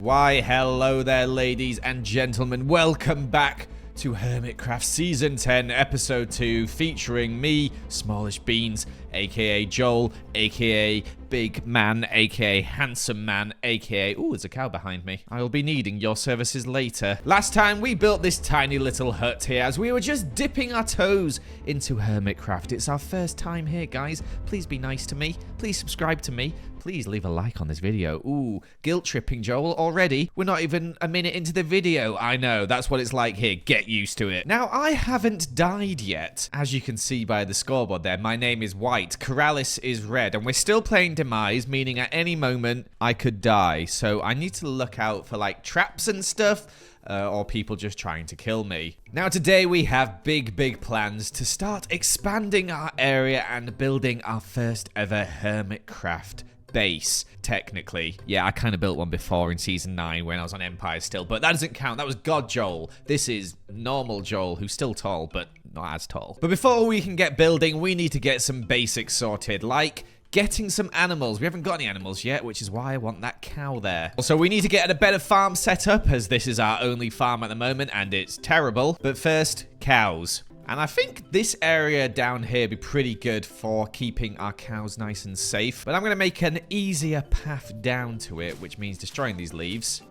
Why, hello there, ladies and gentlemen. Welcome back to Hermitcraft Season 10, Episode 2, featuring me, Smallishbeans, aka Joel, aka Big Man, aka Handsome Man, aka... Ooh, there's a cow behind me. I will be needing your services later. Last time, we built this tiny little hut here as we were just dipping our toes into Hermitcraft. It's our first time here, guys. Please be nice to me. Please subscribe to me. Please leave a like on this video. Ooh, guilt tripping, Joel, already? We're not even a minute into the video. I know, that's what it's like here. Get used to it. Now, I haven't died yet. As you can see by the scoreboard there, my name is white, Keralis is red, and we're still playing Demise, meaning at any moment I could die. So I need to look out for, like, traps and stuff, or people just trying to kill me. Now, today we have big plans to start expanding our area and building our first ever Hermitcraft base, technically. Yeah, I kind of built one before in Season 9 when I was on Empire still, but that doesn't count. That was God Joel. This is normal Joel, who's still tall, but not as tall. But before we can get building, we need to get some basics sorted, like getting some animals. We haven't got any animals yet, which is why I want that cow there. Also, we need to get a better farm set up, as this is our only farm at the moment, and it's terrible. But first, cows. And I think this area down here would be pretty good for keeping our cows nice and safe. But I'm going to make an easier path down to it, which means destroying these leaves.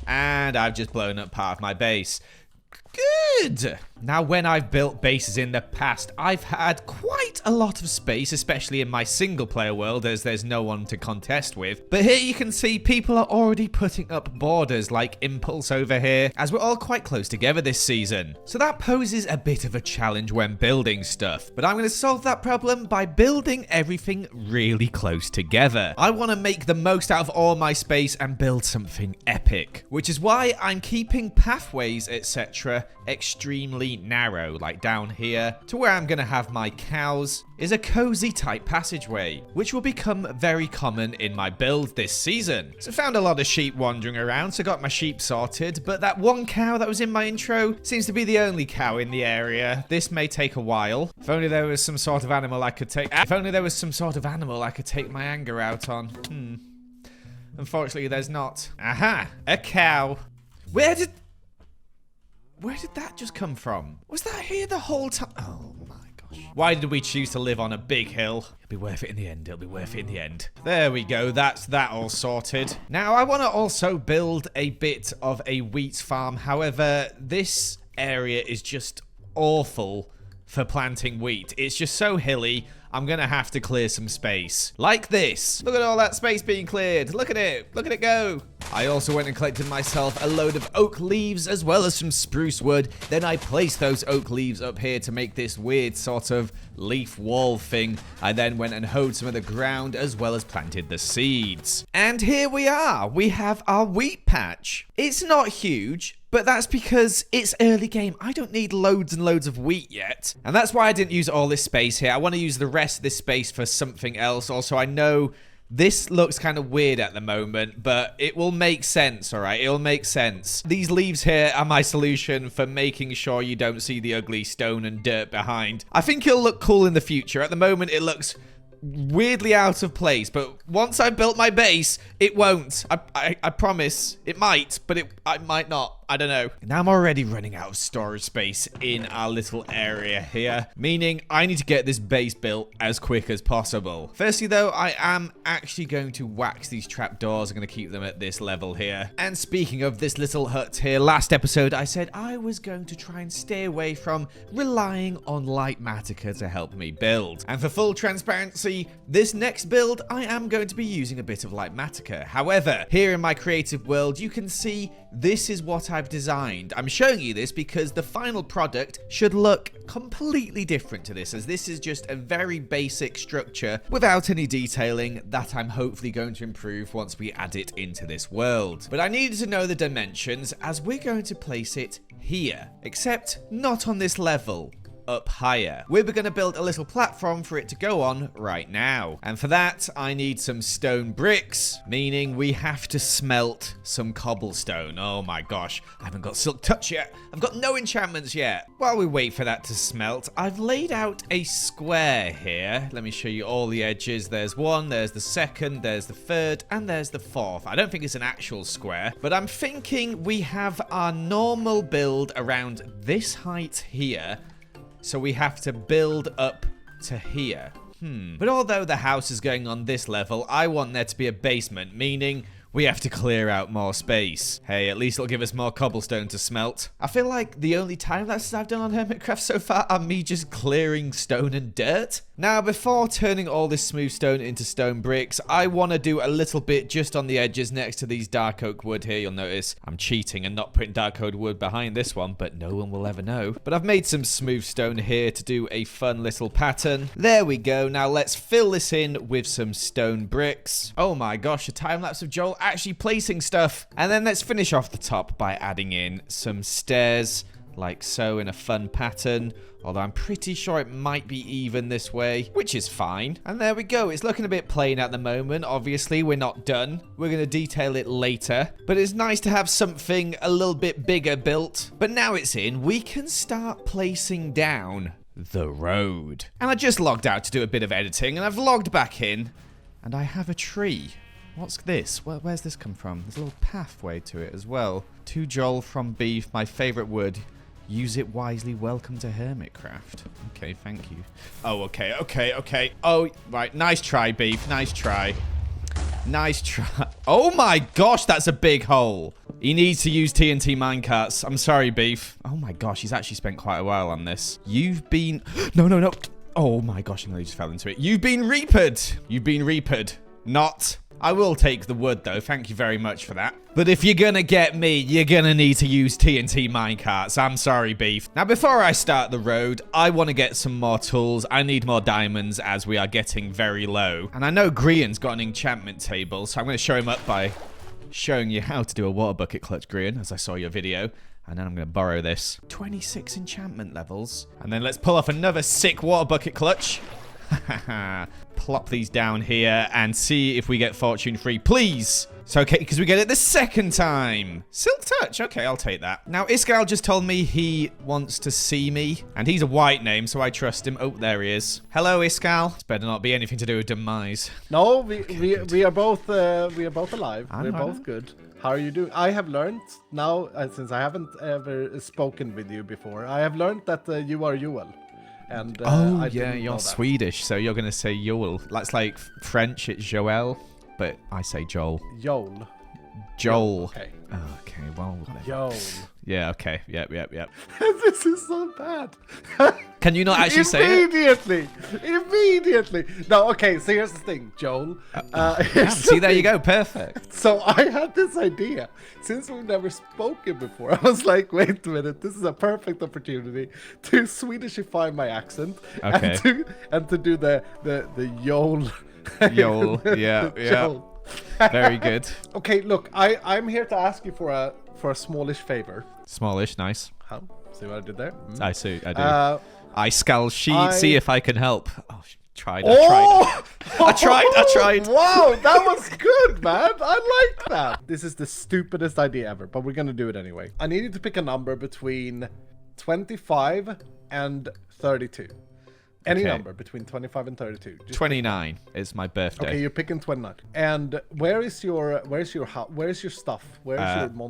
And I've just blown up part of my base. Good! Now, when I've built bases in the past, I've had quite a lot of space, especially in my single-player world, as there's no one to contest with. But here you can see people are already putting up borders, like Impulse over here, as we're all quite close together this season. So that poses a bit of a challenge when building stuff. But I'm going to solve that problem by building everything really close together. I want to make the most out of all my space and build something epic, which is why I'm keeping pathways, etc., extremely narrow, like down here to where I'm gonna have my cows is a cozy type passageway, which will become very common in my build this season. So found a lot of sheep wandering around, so got my sheep sorted, but that one cow that was in my intro seems to be the only cow in the area. This may take a while. If only there was some sort of animal I could take my anger out on. Unfortunately, there's not. Aha, a cow. Where did that just come from? Was that here the whole time? Oh my gosh. Why did we choose to live on a big hill? It'll be worth it in the end. It'll be worth it in the end. There we go. That's that all sorted. Now, I want to also build a bit of a wheat farm. However, this area is just awful for planting wheat. It's just so hilly. I'm going to have to clear some space. Like this. Look at all that space being cleared. Look at it. Look at it go. I also went and collected myself a load of oak leaves as well as some spruce wood. Then I placed those oak leaves up here to make this weird sort of leaf wall thing. I then went and hoed some of the ground as well as planted the seeds. And here we are. We have our wheat patch. It's not huge, but that's because it's early game. I don't need loads and loads of wheat yet. And that's why I didn't use all this space here. I want to use the rest of this space for something else. Also, I know this looks kind of weird at the moment, but it will make sense, all right? It'll make sense. These leaves here are my solution for making sure you don't see the ugly stone and dirt behind. I think it'll look cool in the future. At the moment, it looks weirdly out of place, but once I've built my base, it won't. I promise. It might, but I might not. I don't know. Now I'm already running out of storage space in our little area here, meaning I need to get this base built as quick as possible. Firstly, though, I am actually going to wax these trapdoors. I'm going to keep them at this level here. And speaking of this little hut here, last episode I said I was going to try and stay away from relying on Lightmatica to help me build. And for full transparency, this next build, I am going to be using a bit of Lightmatica. However, here in my creative world, you can see this is what I've designed. I'm showing you this because the final product should look completely different to this, as this is just a very basic structure without any detailing that I'm hopefully going to improve once we add it into this world. But I needed to know the dimensions, as we're going to place it here, except not on this level. up higher. We're going to build a little platform for it to go on right now. And for that, I need some stone bricks, meaning we have to smelt some cobblestone. Oh my gosh, I haven't got silk touch yet. I've got no enchantments yet. While we wait for that to smelt, I've laid out a square here. Let me show you all the edges. There's one, there's the second, there's the third, and there's the fourth. I don't think it's an actual square, but I'm thinking we have our normal build around this height here, so we have to build up to here. But although the house is going on this level, I want there to be a basement, meaning we have to clear out more space. Hey, at least it'll give us more cobblestone to smelt. I feel like the only time lapses I've done on Hermitcraft so far are me just clearing stone and dirt. Now, before turning all this smooth stone into stone bricks, I want to do a little bit just on the edges next to these dark oak wood here. You'll notice I'm cheating and not putting dark oak wood behind this one, but no one will ever know. But I've made some smooth stone here to do a fun little pattern. There we go. Now let's fill this in with some stone bricks. Oh my gosh, a time lapse of Joel actually placing stuff. And then let's finish off the top by adding in some stairs like so in a fun pattern. Although I'm pretty sure it might be even this way, which is fine. And there we go. It's looking a bit plain at the moment. Obviously, we're not done. We're going to detail it later. But it's nice to have something a little bit bigger built. But now it's in, we can start placing down the road. And I just logged out to do a bit of editing, and I've logged back in, and I have a tree. What's this? Where's this come from? There's a little pathway to it as well. To Joel from Beef, my favorite wood. Use it wisely. Welcome to Hermitcraft. Okay, thank you. Oh, okay. Oh, right. Nice try, Beef. Nice try. Nice try. Oh my gosh, that's a big hole. He needs to use TNT minecarts. I'm sorry, Beef. Oh my gosh, he's actually spent quite a while on this. You've been... No. Oh my gosh, I nearly just fell into it. You've been reapered. You've been reapered. Not... I will take the wood, though. Thank you very much for that. But if you're gonna get me, you're gonna need to use TNT minecarts. I'm sorry, Beef. Now, before I start the road, I want to get some more tools. I need more diamonds as we are getting very low. And I know Grian's got an enchantment table, so I'm going to show him up by showing you how to do a water bucket clutch, Grian, as I saw your video. And then I'm going to borrow this. 26 enchantment levels. And then let's pull off another sick water bucket clutch. Plop these down here and see if we get fortune free, please. It's okay because we get it the second time. Silk touch. Okay, I'll take that. Now, Iskall just told me he wants to see me, and he's a white name, so I trust him. Oh, there he is. Hello, Iskall. It's better not be anything to do with Demise. No, we are both alive. We're both good. How are you doing? I have learned now, since I haven't ever spoken with you before, I have learned that you are Joel. And oh, yeah, you're Swedish, so you're going to say Joel. That's like French, it's Joel, but I say Joel. Joel. Joel. Okay. Oh, okay, well, whatever. Joel. Yeah, okay. Yep. This is so bad. Can you not actually say it? Immediately. No, okay, so here's the thing, Joel. See, there you go. Perfect. So I had this idea. Since we've never spoken before, I was like, wait a minute, this is a perfect opportunity to Swedishify my accent. Okay. And to do the Joel. Joel, yeah. Joel. Very good. Okay, look, I'm here to ask you for a smallish favor. Smallish, nice. Huh? See what I did there? I see, I do. Iskall sheet, see if I can help. Oh, I tried. Wow, that was good, man. I like that. This is the stupidest idea ever, but we're gonna do it anyway. I need you to pick a number between 25 and 32. Any number between 25 and 32. Just 29 is my birthday. Okay, you're picking 29. And where's your stuff? Where's your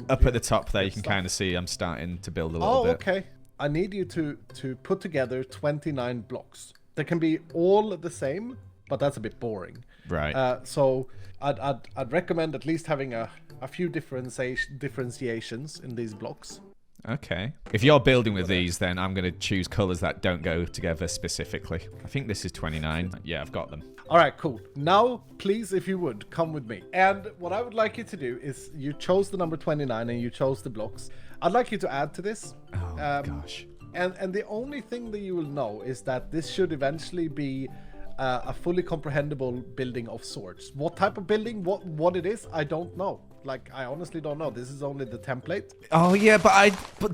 up at the top there, you can kind of see I'm starting to build a little bit. Oh, okay. I need you to put together 29 blocks. They can be all the same, but that's a bit boring. Right. So I'd recommend at least having a few differentiations in these blocks. Okay. If you're building with these, then I'm going to choose colors that don't go together specifically. I think this is 29. Yeah, I've got them. All right, cool. Now, please, if you would, come with me. And what I would like you to do is you chose the number 29 and you chose the blocks. I'd like you to add to this. Oh, gosh. And the only thing that you will know is that this should eventually be a fully comprehensible building of sorts. What type of building, what it is, I don't know. like, I honestly don't know. This is only the template. Oh yeah, but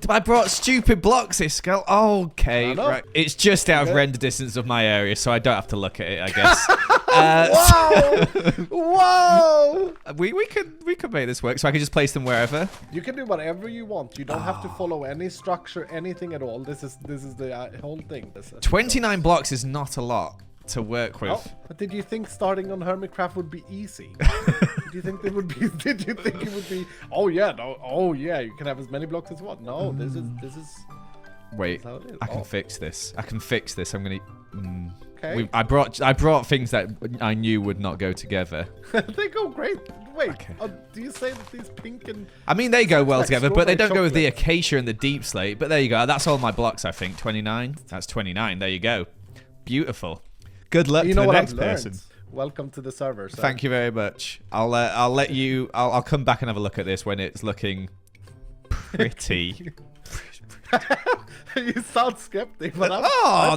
I brought stupid blocks, Iskall. Okay, right. It's just out of render distance of my area, so I don't have to look at it, I guess. Whoa! We could make this work, so I can just place them wherever. You can do whatever you want. You don't have to follow any structure, anything at all. This is the whole thing. 29 blocks is not a lot to work with. Oh, but did you think starting on Hermitcraft would be easy? Did you think it would be? Did you think it would be? Oh yeah, no. Oh yeah, you can have as many blocks as you want. No, this is. Wait, I can fix this. I can fix this. I'm gonna. Okay. I brought things that I knew would not go together. They go great. Wait, do you say that these pink and... I mean, they go well like together, but they don't go with the chocolate. acacia and the deep slate. But there you go. That's all my blocks, I think. 29. That's 29. There you go. Beautiful. Good luck to the next person. Welcome to the server. Sir. Thank you very much. I'll let you... I'll come back and have a look at this when it's looking pretty. You sound skeptic, but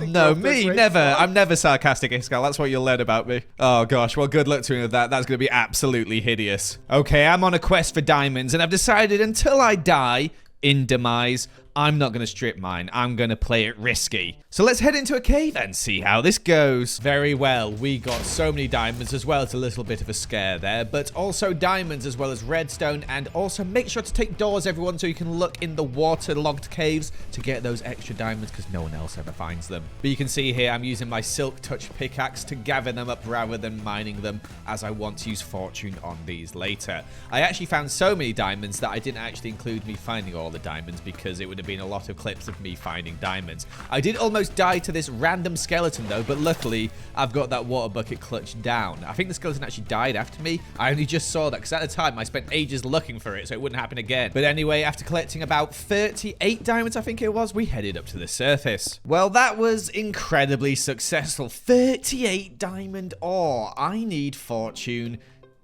no, me never. I'm never sarcastic, Iskall. That's what you'll learn about me. Oh gosh, well, good luck to me with that. That's going to be absolutely hideous. Okay, I'm on a quest for diamonds, and I've decided until I die in Demise, I'm not going to strip mine. I'm going to play it risky. So let's head into a cave and see how this goes. Very well. We got so many diamonds as well. It's a little bit of a scare there, but also diamonds as well as redstone. And also make sure to take doors, everyone, so you can look in the waterlogged caves to get those extra diamonds because no one else ever finds them. But you can see here I'm using my silk touch pickaxe to gather them up rather than mining them, as I want to use fortune on these later. I actually found so many diamonds that I didn't actually include me finding all the diamonds because it would have been a lot of clips of me finding diamonds. I did almost die to this random skeleton though, but luckily I've got that water bucket clutched down. I think the skeleton actually died after me. I only just saw that because at the time I spent ages looking for it so it wouldn't happen again. But anyway, after collecting about 38 diamonds, I think it was, we headed up to the surface. Well, that was incredibly successful. 38 diamond ore. I need fortune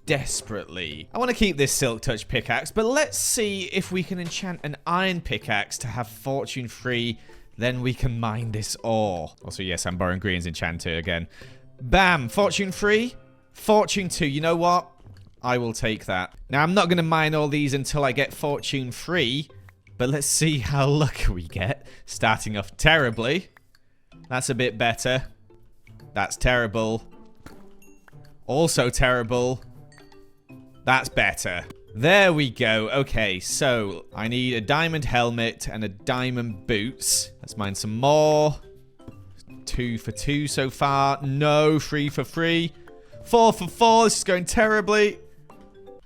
desperately. I want to keep this silk touch pickaxe, but let's see if we can enchant an iron pickaxe to have fortune free. Then we can mine this ore. Also, yes, I'm borrowing Green's enchanter again. Bam! Fortune free. Fortune 2. You know what? I will take that. Now, I'm not going to mine all these until I get fortune free, but let's see how lucky we get. Starting off terribly. That's a bit better. That's terrible. Also terrible. That's better. There we go. Okay, so I need a diamond helmet and a diamond boots. Let's mine some more. 2 for 2 so far. No, 3 for 3. 4 for 4. This is going terribly.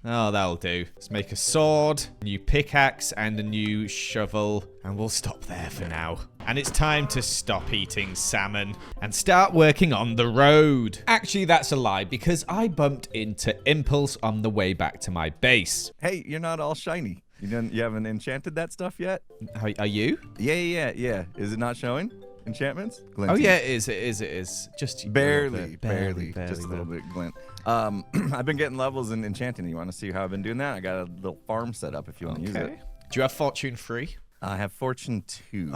Oh, that'll do. Let's make a sword, new pickaxe, and a new shovel. And we'll stop there for now. And it's time to stop eating salmon and start working on the road. Actually, that's a lie because I bumped into Impulse on the way back to my base. Hey, you're not all shiny. You haven't enchanted that stuff yet? Are you? Yeah. Is it not showing? Enchantments? Glinting. Oh yeah, it is. Just barely, just a a little bit glint. I've been getting levels in enchanting. You want to see how I've been doing that? I got a little farm set up if you want to use it. Do you have fortune free? I have fortune 2,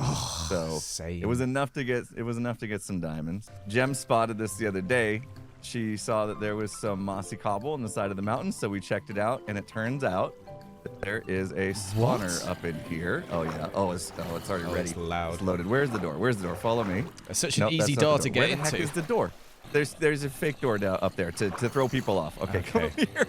so same. it was enough to get some diamonds. Jem spotted this the other day. She saw that there was some mossy cobble on the side of the mountain, so we checked it out, and it turns out that there is a spawner up in here. Oh yeah. Oh, it's already ready. It's loud. It's loaded. Where's the door? Follow me. It's such an easy door to get into. Where the heck is the door? There's a fake door down up there to throw people off. Okay. Come over here.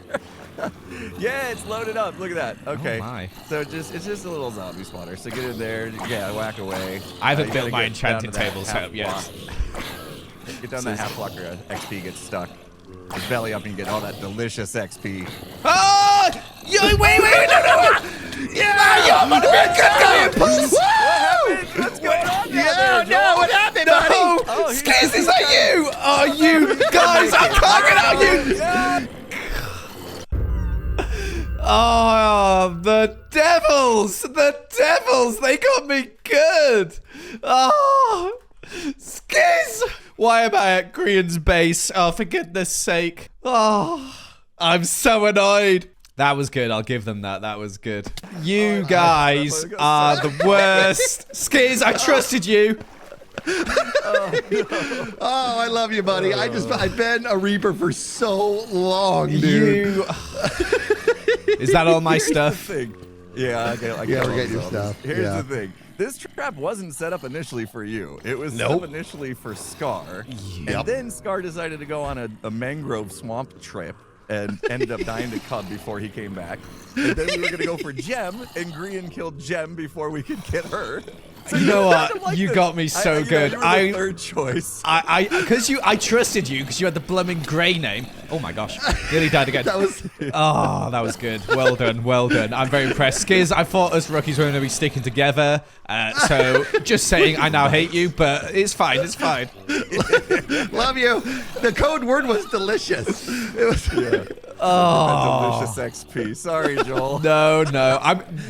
Yeah, it's loaded up. Look at that. Okay. Oh my. So it's just a little zombie spawner. So get in there. Yeah, whack away. I haven't built my enchanting table setup yet. Get down that half blocker. XP gets stuck. Just belly up and get all that delicious XP. Oh! Wait, no. Yeah, I'm gonna be a good guy, Impulse. What happened? What's going on down there, what happened, honey? Oh, Skiz, is that you? Oh, you guys, I can't get out you. Oh, the devils, they got me good. Oh, Skiz. Why am I at Green's base? Oh, for goodness sake. Oh, I'm so annoyed. That was good. I'll give them that. That was good. You guys are the worst. Skiz, I trusted you. Oh, I love you, buddy. I've been a Reaper for so long, dude. Is that all my Here's the stuff? thing. Yeah, I get Yeah, all we're getting your this. stuff. Here's Yeah. the thing. This trap wasn't set up initially for you. It was set up initially for Scar. And then Scar decided to go on a mangrove swamp trip and ended up dying to Cub before he came back. And then we were going to go for Gem, and Grian killed Gem before we could get her. So You know kind of what? like You this. got me so you know, good. you were the third choice. I trusted you because you had the blooming grey name. Oh my gosh, nearly died again. That was Oh, that was good. Well done, well done. I'm very impressed. Skiz, I thought us rookies were going to be sticking together. So just saying, I now hate you, but it's fine. It's fine. love you. The code word was delicious. It was Delicious XP. Sorry, Joel. No.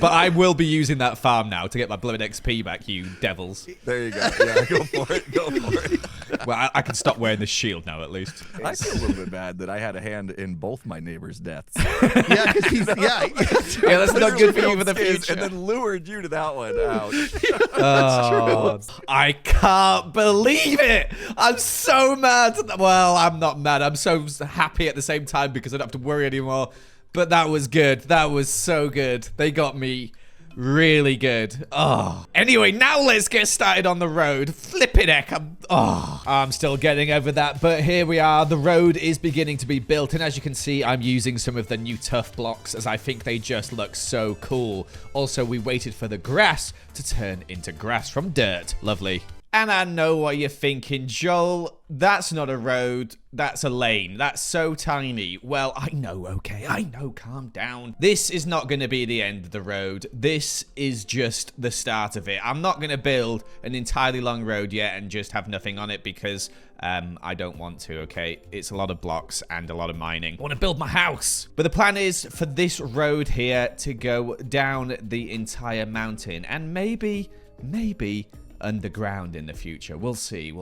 But I will be using that farm now to get my blooming XP back, you devils. There you go. Yeah, go for it. Go for it. Well, I can stop wearing the shield now, at least. I feel a little bit bad that I had a hand in both my neighbors' deaths. yeah, because he's Yeah, that's not good for you for the future. And then lured you to that one. Ouch. Oh, I can't believe it. I'm so mad. Well, I'm not mad. I'm so happy at the same time because I don't have to worry anymore. But that was good. That was so good. They got me really good. Oh. Anyway, now let's get started on the road. Flippin' heck. I'm still getting over that. But here we are. The road is beginning to be built. And as you can see, I'm using some of the new tough blocks as I think they just look so cool. Also, we waited for the grass to turn into grass from dirt. Lovely. And I know what you're thinking, Joel. That's not a road. That's a lane. That's so tiny. Well, I know, okay. I know, calm down. This is not going to be the end of the road. This is just the start of it. I'm not going to build an entirely long road yet and just have nothing on it because I don't want to, okay? It's a lot of blocks and a lot of mining. I want to build my house. But the plan is for this road here to go down the entire mountain and maybe underground in the future. We'll see.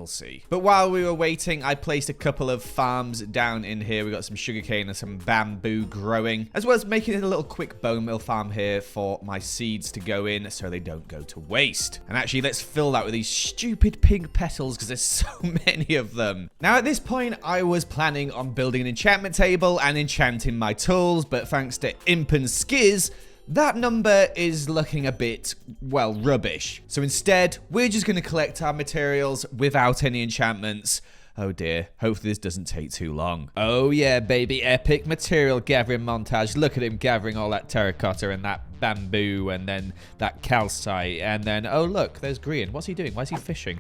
But while we were waiting, I placed a couple of farms down in here. We got some sugarcane and some bamboo growing, as well as making it a little quick bone meal farm here for my seeds to go in so they don't go to waste. And actually, let's fill that with these stupid pink petals because there's so many of them. Now, at this point, I was planning on building an enchantment table and enchanting my tools, but thanks to Imp and Skiz, that number is looking a bit, well, rubbish. So instead, we're just going to collect our materials without any enchantments. Oh dear, hopefully this doesn't take too long. Oh yeah, baby, epic material gathering montage. Look at him gathering all that terracotta and that bamboo and then that calcite. And then, oh look, there's Grian. What's he doing? Why is he fishing?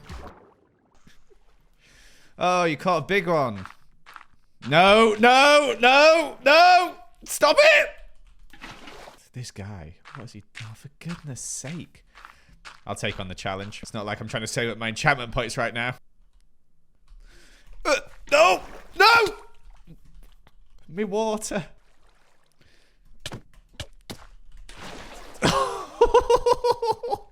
Oh, you caught a big one. No! Stop it! This guy, what is he? Oh, for goodness sake. I'll take on the challenge. It's not like I'm trying to save up my enchantment points right now. No! Me water.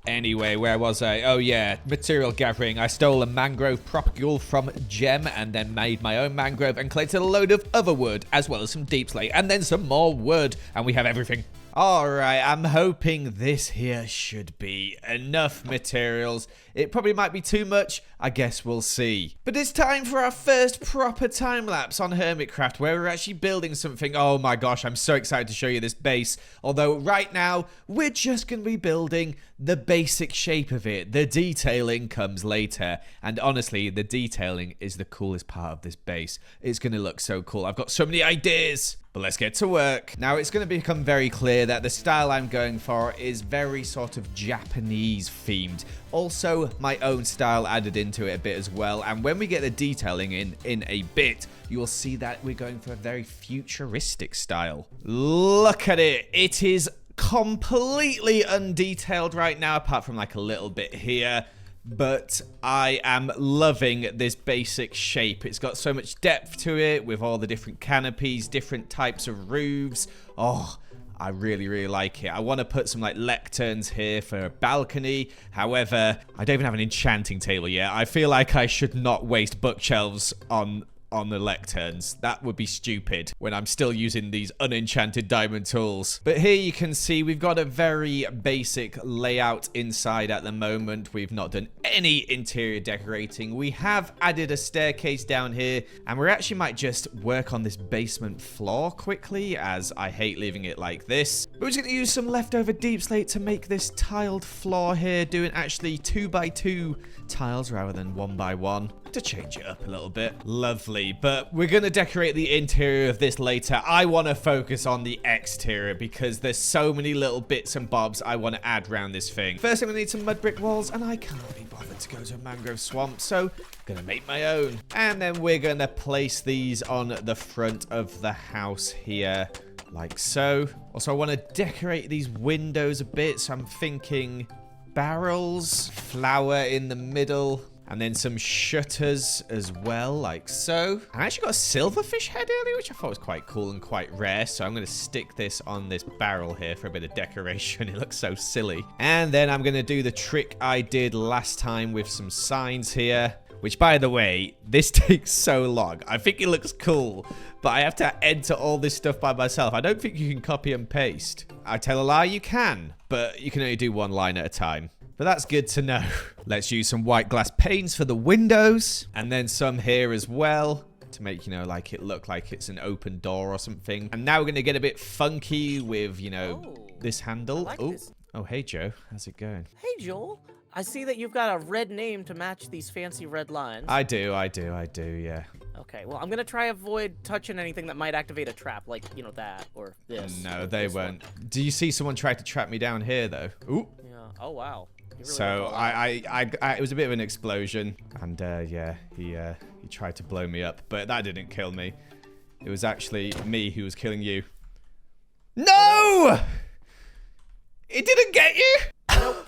Anyway, where was I? Oh yeah, material gathering. I stole a mangrove propagule from Gem and then made my own mangrove and collected a load of other wood as well as some deep slate and then some more wood, and we have everything. Alright, I'm hoping this here should be enough materials. It probably might be too much, I guess we'll see. But it's time for our first proper time-lapse on Hermitcraft, where we're actually building something. Oh my gosh, I'm so excited to show you this base. Although right now, we're just going to be building the basic shape of it. The detailing comes later. And honestly, the detailing is the coolest part of this base. It's going to look so cool. I've got so many ideas. But let's get to work. Now, it's going to become very clear that the style I'm going for is very sort of Japanese themed. Also, my own style added into it a bit as well. And when we get the detailing in a bit, you will see that we're going for a very futuristic style. Look at it. It is completely undetailed right now, apart from like a little bit here. But I am loving this basic shape. It's got so much depth to it with all the different canopies, different types of roofs. Oh, I really like it. I want to put some like lecterns here for a balcony. However, I don't even have an enchanting table yet. I feel like I should not waste bookshelves on on the lecterns. That would be stupid when I'm still using these unenchanted diamond tools. But here you can see we've got a very basic layout inside at the moment. We've not done any interior decorating. We have added a staircase down here, and we actually might just work on this basement floor quickly, as I hate leaving it like this. We're just going to use some leftover deep slate to make this tiled floor here, doing actually 2x2 tiles rather than 1x1 to change it up a little bit. Lovely, but we're gonna decorate the interior of this later. I want to focus on the exterior because there's so many little bits and bobs I want to add around this thing. First, I'm gonna need some mud brick walls, and I can't be bothered to go to a mangrove swamp, so I'm gonna make my own. And then we're gonna place these on the front of the house here, like so. Also, I want to decorate these windows a bit, so I'm thinking barrels, flower in the middle, and then some shutters as well, like so. I actually got a silverfish head earlier, which I thought was quite cool and quite rare, so I'm going to stick this on this barrel here for a bit of decoration. It looks so silly. And then I'm going to do the trick I did last time with some signs here, which, by the way, this takes so long. I think it looks cool, but I have to enter all this stuff by myself. I don't think you can copy and paste. I tell a lie, you can, but you can only do one line at a time. But that's good to know. Let's use some white glass panes for the windows, and then some here as well to make, you know, like it look like it's an open door or something. And now we're going to get a bit funky with, you know, this handle. like Oh, this. oh, hey, Joe. How's it going? Hey, Joel. I see that you've got a red name to match these fancy red lines. I do, yeah. Okay, well, I'm gonna try avoid touching anything that might activate a trap, like, you know, that or this. No, or they this won't. one. Do you see someone try to trap me down here, though? Ooh. Yeah. Oh, wow. You really So went all out. it was a bit of an explosion, and yeah, he tried to blow me up, but that didn't kill me. It was actually me who was killing you. No! It didn't get you. Nope.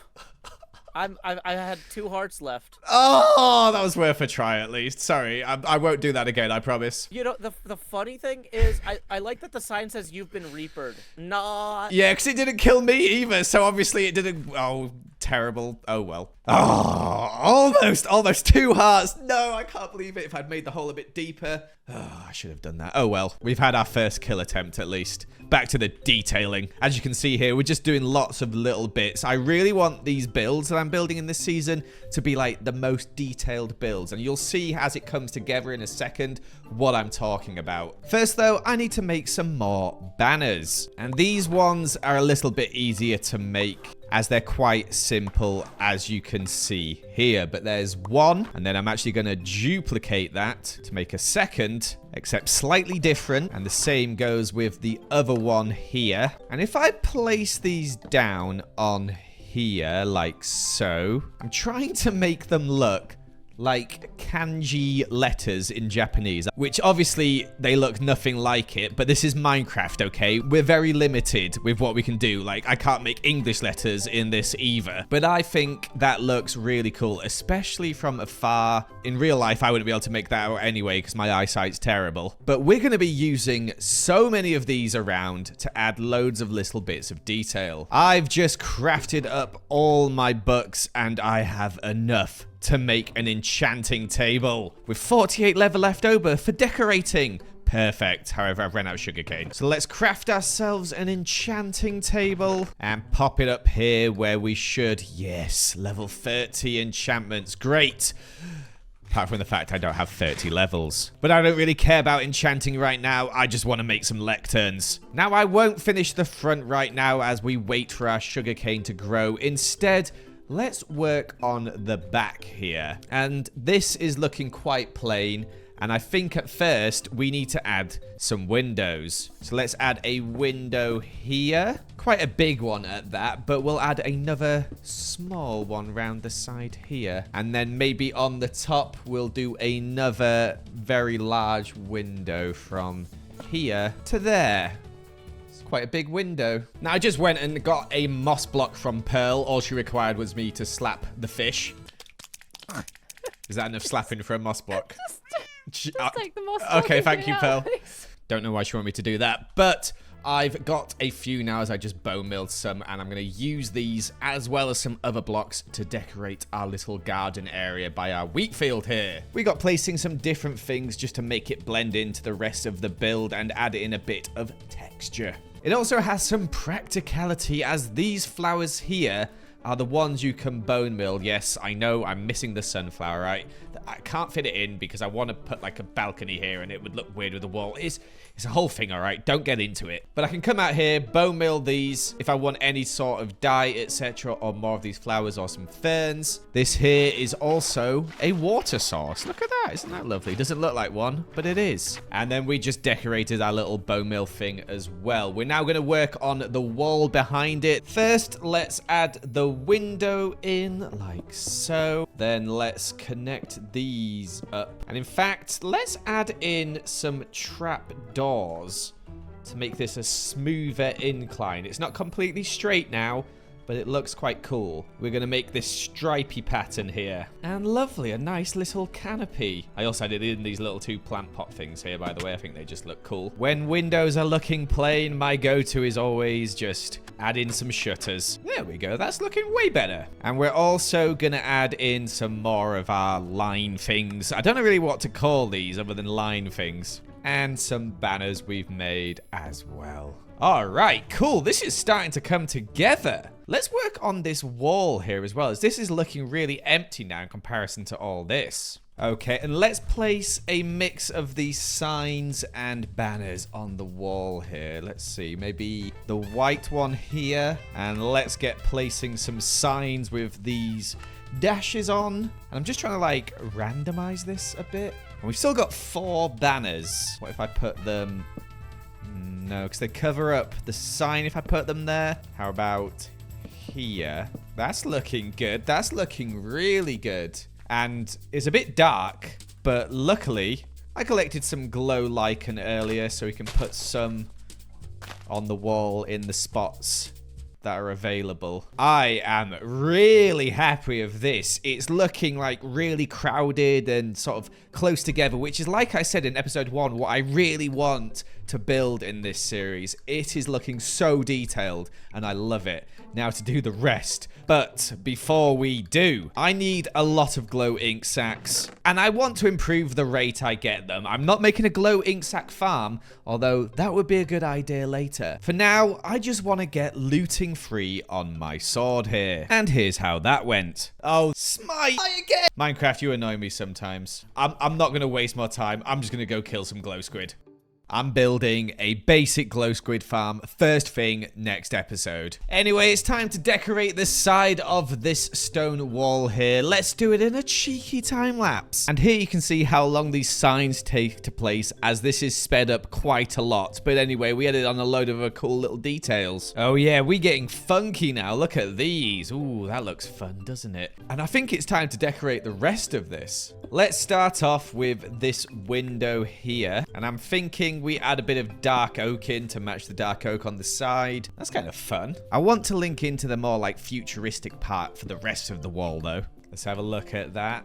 I had 2 hearts left. Oh, that was worth a try at least. Sorry, I won't do that again. I promise. You know, the funny thing is, I like that the sign says you've been reapered. Not. Yeah, because it didn't kill me either, so obviously it didn't. Oh, terrible. Oh well. Oh, almost 2 hearts. No, I can't believe it. If I'd made the hole a bit deeper. Oh, I should have done that. Oh well. We've had our first kill attempt at least. Back to the detailing. As you can see here, we're just doing lots of little bits. I really want these builds that I'm building in this season to be like the most detailed builds. And you'll see as it comes together in a second what I'm talking about. First though, I need to make some more banners. And these ones are a little bit easier to make, as they're quite simple, as you can see here. But there's one, and then I'm actually going to duplicate that to make a second, except slightly different, and the same goes with the other one here. And if I place these down on here like so, I'm trying to make them look like kanji letters in Japanese, which obviously they look nothing like it, but this is Minecraft, okay? We're very limited with what we can do. Like, I can't make English letters in this either, but I think that looks really cool, especially from afar. In real life, I wouldn't be able to make that out anyway because my eyesight's terrible, but we're going to be using so many of these around to add loads of little bits of detail. I've just crafted up all my books and I have enough to make an enchanting table with 48 leather left over for decorating. Perfect. However, I've run out of sugarcane. So let's craft ourselves an enchanting table and pop it up here where we should. Yes, level 30 enchantments. Great. Apart from the fact I don't have 30 levels. But I don't really care about enchanting right now. I just want to make some lecterns. Now, I won't finish the front right now as we wait for our sugarcane to grow. Instead, let's work on the back here. And this is looking quite plain. And I think at first we need to add some windows. So let's add a window here. Quite a big one at that, but we'll add another small one round the side here. And then maybe on the top, we'll do another very large window from here to there. Quite a big window. Now, I just went and got a moss block from Pearl. All she required was me to slap the fish. Is that enough slapping for a moss block? Just take the moss block. Okay, and thank get you, out, Pearl. please. Don't know why she wanted me to do that, but I've got a few now as I just bone milled some, and I'm going to use these as well as some other blocks to decorate our little garden area by our wheat field here. We got placing some different things just to make it blend into the rest of the build and add in a bit of texture. It also has some practicality, as these flowers here are the ones you can bone mill. Yes, I know I'm missing the sunflower, right? I can't fit it in because I want to put like a balcony here and it would look weird with the wall. It's a whole thing, all right? Don't get into it. But I can come out here, bone mill these if I want any sort of dye, etc., or more of these flowers or some ferns. This here is also a water source. Look at that. Isn't that lovely? Doesn't look like one, but it is. And then we just decorated our little bone mill thing as well. We're now going to work on the wall behind it. First, let's add the window in like so. Then let's connect these up. And in fact, let's add in some trap doors to make this a smoother incline. It's not completely straight now, but it looks quite cool. We're going to make this stripy pattern here. And lovely, a nice little canopy. I also added in these little 2 plant pot things here, by the way. I think they just look cool. When windows are looking plain, my go-to is always just add in some shutters. There we go. That's looking way better. And we're also going to add in some more of our line things. I don't know really what to call these other than line things. And some banners we've made as well. All right, cool. This is starting to come together. Let's work on this wall here as well, as this is looking really empty now in comparison to all this. Okay, and let's place a mix of these signs and banners on the wall here. Let's see, maybe the white one here. And let's get placing some signs with these dashes on. And I'm just trying to like randomize this a bit. And we've still got 4 banners. What if I put them... No, because they cover up the sign if I put them there. How about here? That's looking good. That's looking really good. And it's a bit dark, but luckily I collected some glow lichen earlier, so we can put some on the wall in the spots that are available. I am really happy with this. It's looking like really crowded and sort of close together, which is, like I said in episode 1, what I really want to build in this series. It is looking so detailed and I love it. Now to do the rest. But before we do, I need a lot of glow ink sacks, and I want to improve the rate I get them. I'm not making a glow ink sack farm, although that would be a good idea later. For now, I just want to get looting free on my sword here. And here's how that went. Oh, smite again! Minecraft, you annoy me sometimes. I'm not going to waste more time. I'm just going to go kill some glow squid. I'm building a basic glow squid farm first thing next episode. Anyway, it's time to decorate the side of this stone wall here. Let's do it in a cheeky time lapse. And here you can see how long these signs take to place, as this is sped up quite a lot. But anyway, we added on a load of cool little details. Oh yeah, we're getting funky now. Look at these. Ooh, that looks fun, doesn't it? And I think it's time to decorate the rest of this. Let's start off with this window here. And I'm thinking we add a bit of dark oak in to match the dark oak on the side. That's kind of fun. I want to link into the more like futuristic part for the rest of the wall though. Let's have a look at that.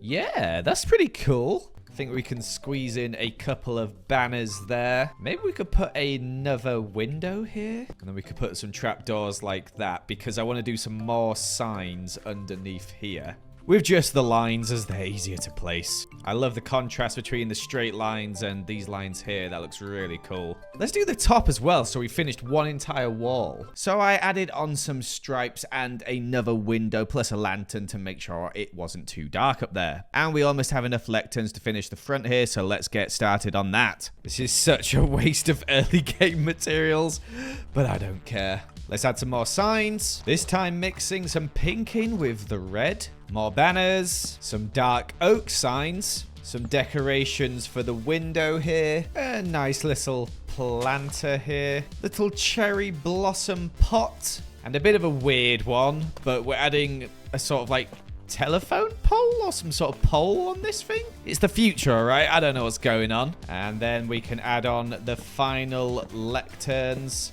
Yeah, that's pretty cool. I think we can squeeze in a couple of banners there. Maybe we could put another window here. And then we could put some trapdoors like that, because I want to do some more signs underneath here. With just the lines, as they're easier to place. I love the contrast between the straight lines and these lines here. That looks really cool. Let's do the top as well, so we finished one entire wall. So I added on some stripes and another window, plus a lantern to make sure it wasn't too dark up there. And we almost have enough lecterns to finish the front here, so let's get started on that. This is such a waste of early game materials, but I don't care. Let's add some more signs. This time mixing some pink in with the red. More banners, some dark oak signs, some decorations for the window here, a nice little planter here, little cherry blossom pot, and a bit of a weird one, but we're adding a sort of like telephone pole or some sort of pole on this thing. It's the future, all right? I don't know what's going on. And then we can add on the final lecterns.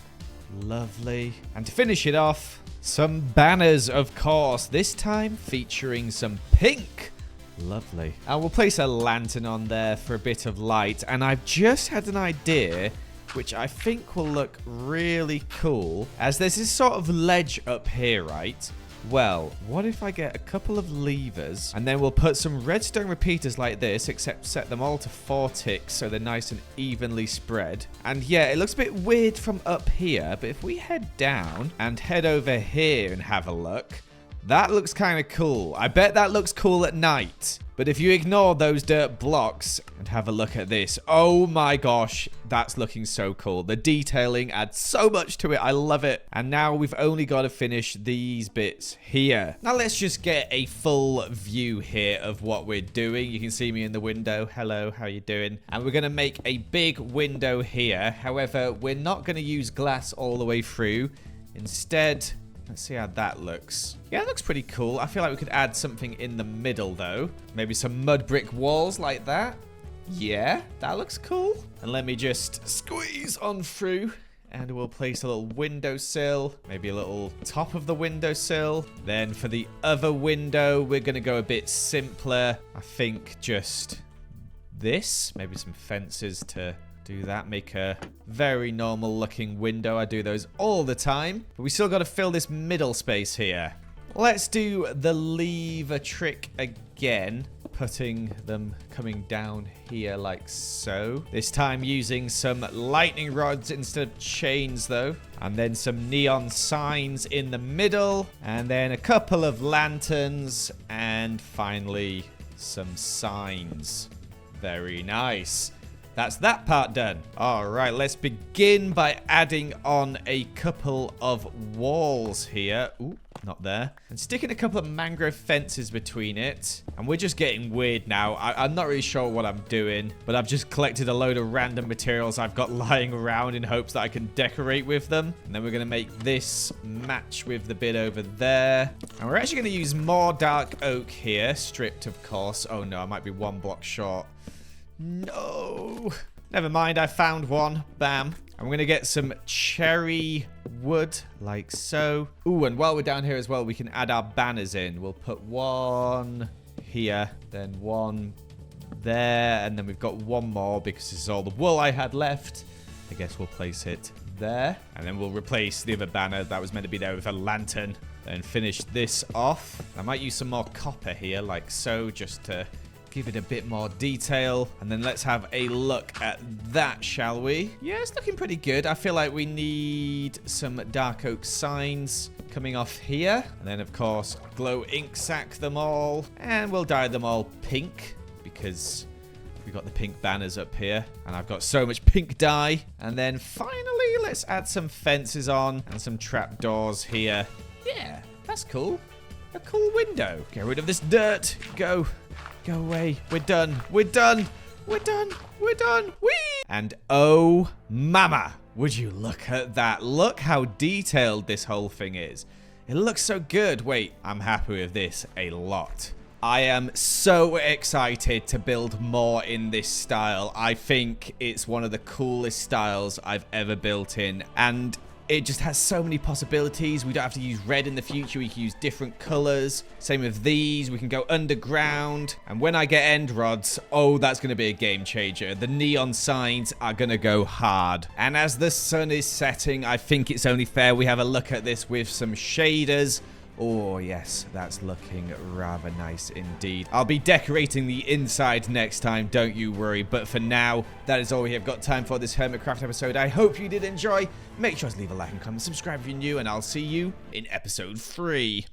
Lovely. And to finish it off, some banners, of course, this time featuring some pink. Lovely. And we'll place a lantern on there for a bit of light. And I've just had an idea which I think will look really cool, as there's this sort of ledge up here, right? Well, what if I get a couple of levers and then we'll put some redstone repeaters like this, except set them all to 4 ticks so they're nice and evenly spread. And yeah, it looks a bit weird from up here, but if we head down and head over here and have a look, that looks kind of cool. I bet that looks cool at night. But if you ignore those dirt blocks and have a look at this, oh my gosh, that's looking so cool. The detailing adds so much to it. I love it. And now we've only got to finish these bits here. Now let's just get a full view here of what we're doing. You can see me in the window. Hello, how you doing? And we're going to make a big window here. However, we're not going to use glass all the way through. Instead, let's see how that looks. Yeah, it looks pretty cool. I feel like we could add something in the middle, though. Maybe some mud brick walls like that. Yeah, that looks cool. And let me just squeeze on through. And we'll place a little windowsill. Maybe a little top of the windowsill. Then for the other window, we're going to go a bit simpler. I think just this. Maybe some fences to do that. Make a very normal looking window. I do those all the time. But we still got to fill this middle space here. Let's do the lever trick again. Putting them coming down here like so. This time using some lightning rods instead of chains though. And then some neon signs in the middle. And then a couple of lanterns. And finally some signs. Very nice. That's that part done. All right, let's begin by adding on a couple of walls here. Ooh, not there. And sticking a couple of mangrove fences between it. And we're just getting weird now. I'm not really sure what I'm doing, but I've just collected a load of random materials I've got lying around in hopes that I can decorate with them. And then we're going to make this match with the bit over there. And we're actually going to use more dark oak here, stripped of course. Oh no, I might be 1 block short. No. Never mind, I found one. Bam. I'm going to get some cherry wood, like so. Ooh, and while we're down here as well, we can add our banners in. We'll put one here, then one there, and then we've got one more because this is all the wool I had left. I guess we'll place it there. And then we'll replace the other banner that was meant to be there with a lantern. Then finish this off. I might use some more copper here, like so, just to give it a bit more detail. And then let's have a look at that, shall we? Yeah, it's looking pretty good. I feel like we need some dark oak signs coming off here. And then, of course, glow ink sack them all. And we'll dye them all pink because we got the pink banners up here. And I've got so much pink dye. And then finally, let's add some fences on and some trapdoors here. Yeah, that's cool. A cool window. Get rid of this dirt. Go. Go away. We're done. We're done. We're done. We're done. Whee! And oh, mama, would you look at that? Look how detailed this whole thing is. It looks so good. Wait, I'm happy with this a lot. I am so excited to build more in this style. I think it's one of the coolest styles I've ever built in. And it just has so many possibilities. We don't have to use red in the future. We can use different colors. Same with these. We can go underground. And when I get end rods, oh, that's going to be a game changer. The neon signs are going to go hard. And as the sun is setting, I think it's only fair we have a look at this with some shaders. Oh, yes, that's looking rather nice indeed. I'll be decorating the inside next time, don't you worry. But for now, that is all we have got time for this Hermitcraft episode. I hope you did enjoy. Make sure to leave a like and comment, subscribe if you're new, and I'll see you in episode 3.